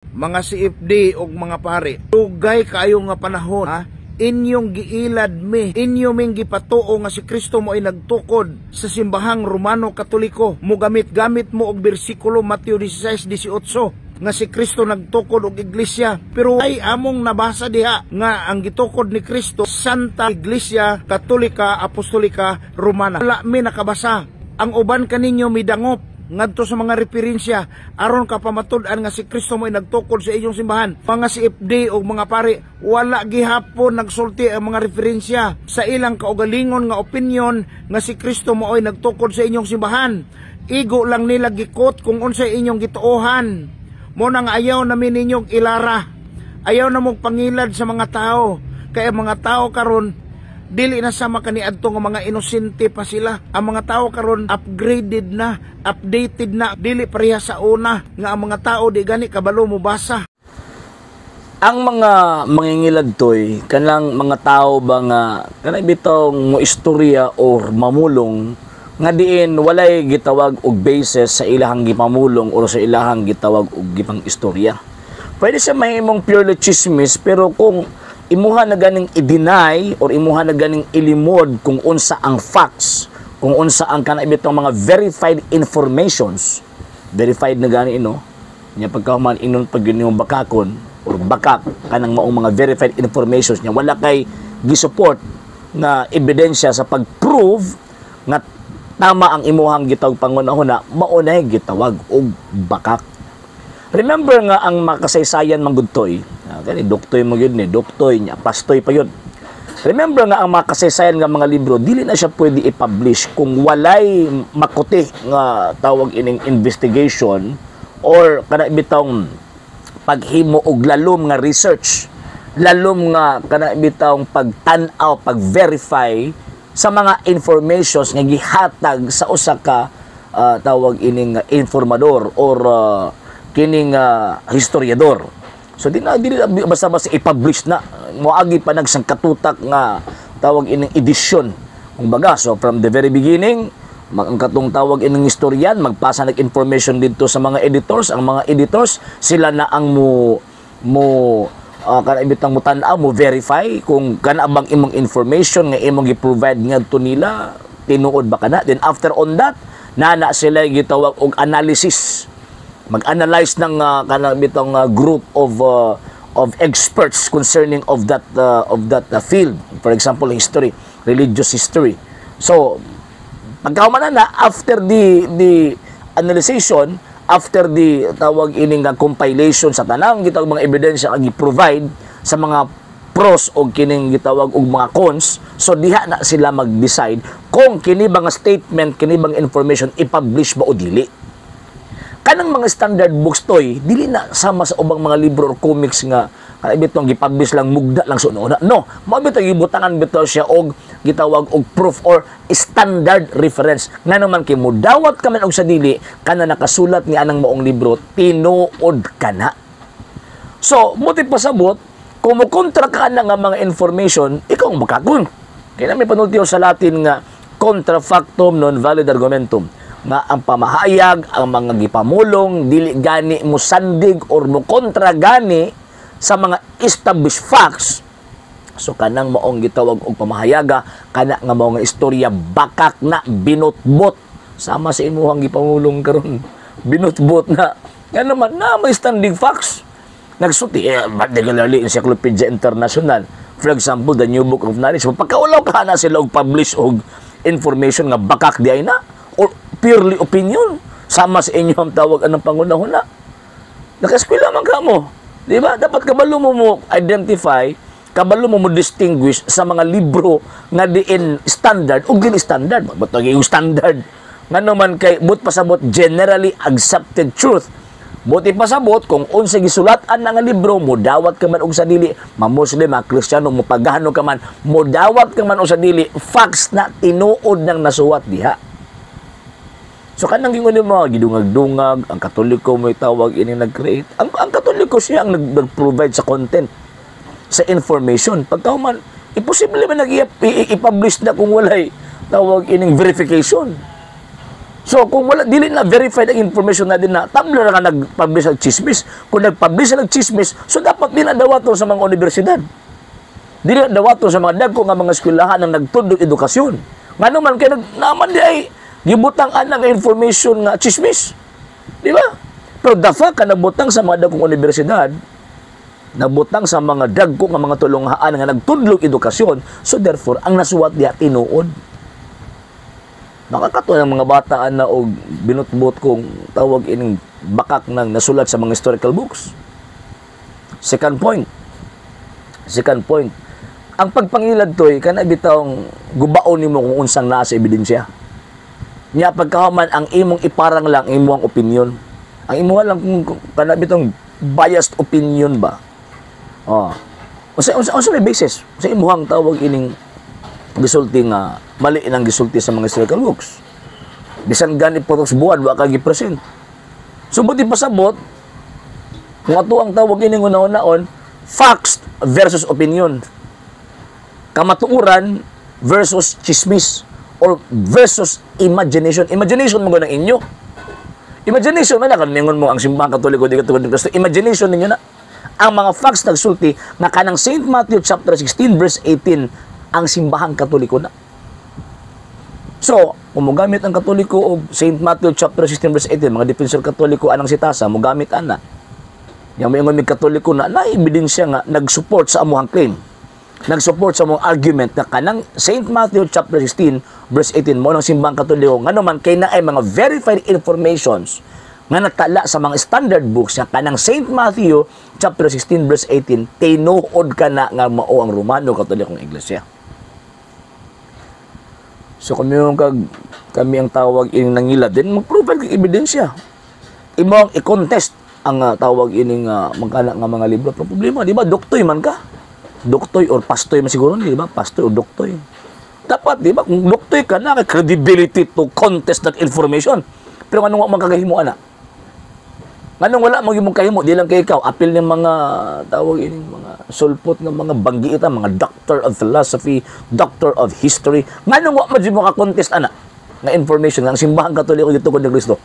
Mga CFD og mga pare, dugay kayo nga panahon, ha? Inyong giilad mi, inyo ming gipatuo nga si Kristo mo ay nagtukod sa simbahang Romano Katoliko. Mo gamit mo og bersikulo Mateo 16:18 nga si Kristo nagtukod og iglesia. Pero ay among nabasa diha nga ang gitukod ni Kristo Santa Iglesia Katolika Apostolika Romana. Wala mi nakabasa. Ang uban kaninyo midangop ngadto sa mga referensya aron ka pamatud-an nga si Kristo mo ay nagtukod sa inyong simbahan. Mga CFD o mga pare, wala gihapon nagsulti ang mga referensya sa ilang kaugalingon nga opinion nga si Kristo mo ay nagtukod sa inyong simbahan. Igo lang nila gikot kung unsay inyong gituohan. Mo nang ayaw namin ninyong ilara. Ayaw na mong pangilad sa mga tao. Kaya mga tao karon dili na sama kaniadto nga mga inosente pa sila. Ang mga tao karon upgraded na, updated na, dili pareha sa una nga ang mga tao di gani kabalo mo basa. Ang mga mangingilad toy kanang mga tao ba nga kanang bitong mo istorya or mamulong nga diin walay gitawag og basis sa ilahang gipamulong or sa ilahang gitawag og gipang istorya. Pwede siya mahimong purely chismis, pero kung imuha na ganing i-deny or imuha na ganing ilimod kung unsa ang facts, kung unsa ang kanabitong mga verified informations, verified na gani nya pagkahuman inon pag yun yung bakakon or bakak kanang maong mga verified informations nya wala kay gisupport na ebidensya sa pag-prove nga tama ang imuhang gitawag pangunahuna, maunay gitawag og bakak. Remember nga ang makasaysayan manggudtoy, kani doktoy mo yun doktoy nya pastoy pa yun. Remember nga ang makasaysayan nga mga libro dili na siya pwede i-publish kung walay makuti nga tawag ining investigation or kana bitong paghimo og lalom nga research, lalom nga kana bitong pagtan-aw, pag-verify sa mga informations nga gihatag sa usa ka tawag ining informador or kining historiador. So di basta-basta i-publish na, moagi pa nagsangkatutak nga tawag ining edisyon. Kumbaga, so from the very beginning, ang katong tawag ining historian, magpasa ng information dito sa mga editors. Ang mga editors, sila na ang kanabitang mo tanaw, mo verify kung kanabang imong information nga imong gi-provide ngadto nila, tinuod ba kana. Then after on that, nana sila gitawag og analysis. Mag-analyze ng kanabitang group of experts concerning of that field. For example, history, religious history. So pagkahuman na after the analyzation, after the tawag ining compilation sa tanang gitawag mga ebidensya nga gi-provide sa mga pros o kining gitawag og mga cons, so diha na sila mag-decide kung kini bang statement, kini bang information i-publish ba o dili. Kanang mga standard books toy dili na sama sa ubang mga libro or comics nga bitong gi-publish lang mugda lang sunod. No, mao bitaw gibutangan bitaw siya og gitawag og proof or standard reference. Ngano man kay mudawat ka man og sa dili kana nakasulat ni anang maong libro, tinuod kana. So, buti pasabot kung mo kontra ka na nga mga information, ikaw ang makakon. Kaya may panultiyo sa Latin nga contra factum non valid argumentum, nga ang pamahayag, ang mga gipamulong dili gani mo sandig or mo kontra gani sa mga established facts. So kanang maong gitawag og pamahayaga, kana nga mao nga istorya bakak na binutbot sama sa imuhang gipamulong karon. Binutbot na. Nga naman na may standing facts. Nagsuti particularly Encyclopedia International. For example, the New Book of Knowledge. Pagkaulaw ka na sila og publish og information nga bakak di ay na or purely opinion sama sa inyong tawag anong pangunahuna. Nakaeskwela man ka mo. Di ba? Dapat kabalo mo identify, kabalo mo distinguish sa mga libro nga diin standard o dili standard. Ba't yung standard? Nga naman kay, but pasabot generally accepted truth. Buti pasabot kung unsa gisulatan nga libro, modawat ka man og sa dili, ma-Muslim, ma-Kristiyano, mo-pagano ka man, modawat ka man og sa dili, facts na tinuod nang nasuwat diha. So kanang gingon mo gidungag-dungag, ang Katoliko mo tawag ini nag-create. Ang Katoliko siya ang nag-provide sa content, sa information. Pagkahuman, imposible man i-publish na kung walay tawag ining verification. So kung wala dili na verified ang information na din na Tumblr nga nag-publish ang chismis, kung nag-publish ang chismis, so dapat din dawaton sa mga universidad. Dili dawaton sa mga dagko nga mga eskwelahan ang nagtudlo edukasyon. Ngano man kay naman di ay gibutang ana nga information nga chismis. Di ba? Pero dafa ka nabutang sa mga dagkong universidad, nabutang sa mga dagko nga mga tulunghaan nga nagtudlo edukasyon, so therefore ang nasuwat diha tinuod. Nakakato ng mga bataan na og binutbot kong tawag ining bakak ng nasulat sa mga historical books. Second point. Ang pagpangilad to'y kana bitawng gubaon nimo kung unsang naa sa ebidensya. Nya pagkahuman ang imong iparang lang imong opinion. Ang imo lang kung kana bitong biased opinion ba. Unsa may basis sa imuhang tawag ining gisulti nga mali nang gisulti sa mga historical books. Bisan gani potos buwan wa ka gi-present. So buti pasabot kung ato ang tawag ining una-unaon facts versus opinion. Kamatuuran versus chismis or versus imagination. Imagination mo ng inyo. Imagination man na kaningon mo ang simbahang Katoliko di katulad ng Kristo. Imagination ninyo na ang mga facts nagsulti na kanang St. Matthew chapter 16 verse 18 ang simbahang Katoliko na. So, kung mogamit ang Katoliko o St. Matthew chapter 16 verse 18, mga defensor Katoliko anang sitasa, mogamit ana. Yang may mga Katoliko na ebidensya nga nag-support sa amuhang claim. Nag-support sa amuhang argument na kanang St. Matthew chapter 16 verse 18 mo ng simbahang Katoliko nga naman kay na ay mga verified informations nga natala sa mga standard books nga kanang St. Matthew chapter 16 verse 18 tinuod ka na nga mao ang Romano Katolikong Iglesia. So kami ang tawag ining nangilad din mag-provide kag ebidensya. Imo ang i-contest ang tawag ining magkana nga mga libro. Pero problema, di ba? Doktoy man ka. Doktoy or pastoy man siguro, di ba? Pastoy or doktoy. Dapat, di ba? Kung doktoy ka na, credibility to contest that information. Pero anong magkagahimo ana? Anong wala mo gimong kahimo, di lang kay ikaw, apil ng mga tawag ining mga sulpot ng mga banggiita, mga doctor of philosophy, doctor of history. Nganong wa mo ka-contest ana nga information ng simbahang Katoliko dito kung Kristo.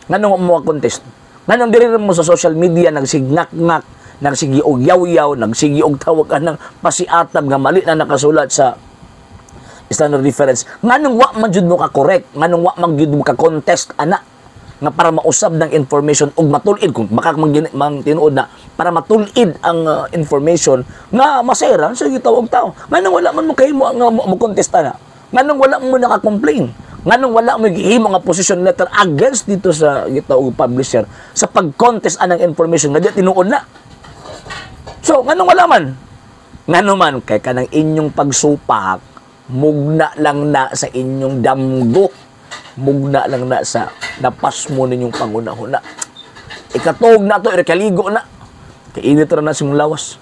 Nganong mo ka-contest? Nganong diri mo sa social media nagsignak-ngak, nagsigi og yaw-yaw, nagsigi og tawag ng pasiatab nga mali na nakasulat sa standard reference. Nganong wa man jud mo ka-correct, nganong wa man jud mo ka-contest ana nga para mausab ng information ug matulid kung baka mang tinuod na para matulid ang information nga masayran sa gitawag tao. Nganong wala man mo kahimo nga mo contesta na. Nganong wala mo naka-complain. Nganong wala mo gihimo nga position letter against dito sa gitawag publisher sa pag-contest anang information nga di tinuod na. So nganong wala man? Ngano man kay kanang inyong pagsupak mugna lang na sa inyong damgo. Mugna lang na sa napas mo ninyong panguna-huna. Ikatog na to, ikaligo na. Kainit na simong lawas.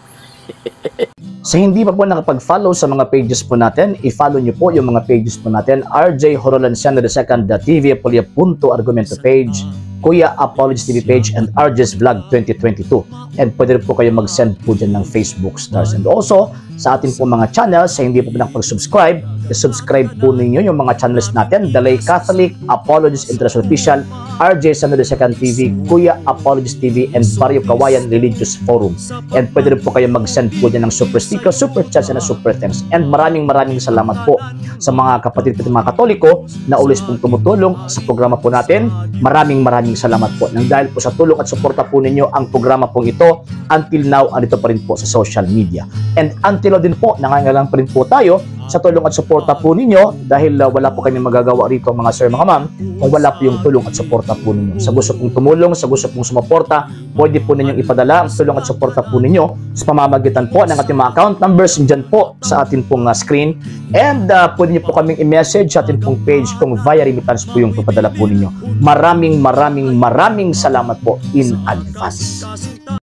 Sa hindi pa po nakapag-follow sa mga pages po natin, i-follow nyo po yung mga pages po natin. RJ Horolanciano II, TV Apolia Punto Argumento page, Kuya Apologies TV page, and RJ's Vlog 2022. And pwede rin po kayo mag-send po dyan ng Facebook stars. And also, sa atin po mga channels, sa hindi po nakapag-subscribe, i-subscribe po ninyo yung mga channels natin. The Lay Catholic, Apologies International Official, RJ Sano II TV, Kuya Apologies TV, and Barrio Kawayan Religious Forum. And pwede rin po kayo mag-send po dyan ng super sticker, super chats, and super thanks. And maraming salamat po sa mga kapatid at mga Katoliko na ulis pong tumutulong sa programa po natin. Maraming salamat po. Nang dahil po sa tulong at suporta po ninyo, ang programa pong ito, until now, andito pa rin po sa social media. And until now din po, nangangailangan pa rin po tayo sa tulong at suporta po ninyo dahil wala po kami magagawa rito mga sir, mga ma'am, kung wala po yung tulong at suporta po ninyo. Sa gusto pong tumulong, sa gusto pong sumuporta, pwede po ninyong ipadala ang tulong at suporta po ninyo sa pamamagitan po ng ating mga account numbers dyan po sa ating pong screen. And pwede nyo po kaming i-message sa ating pong page kung via remittance po yung papadala po ninyo. Maraming salamat po in advance.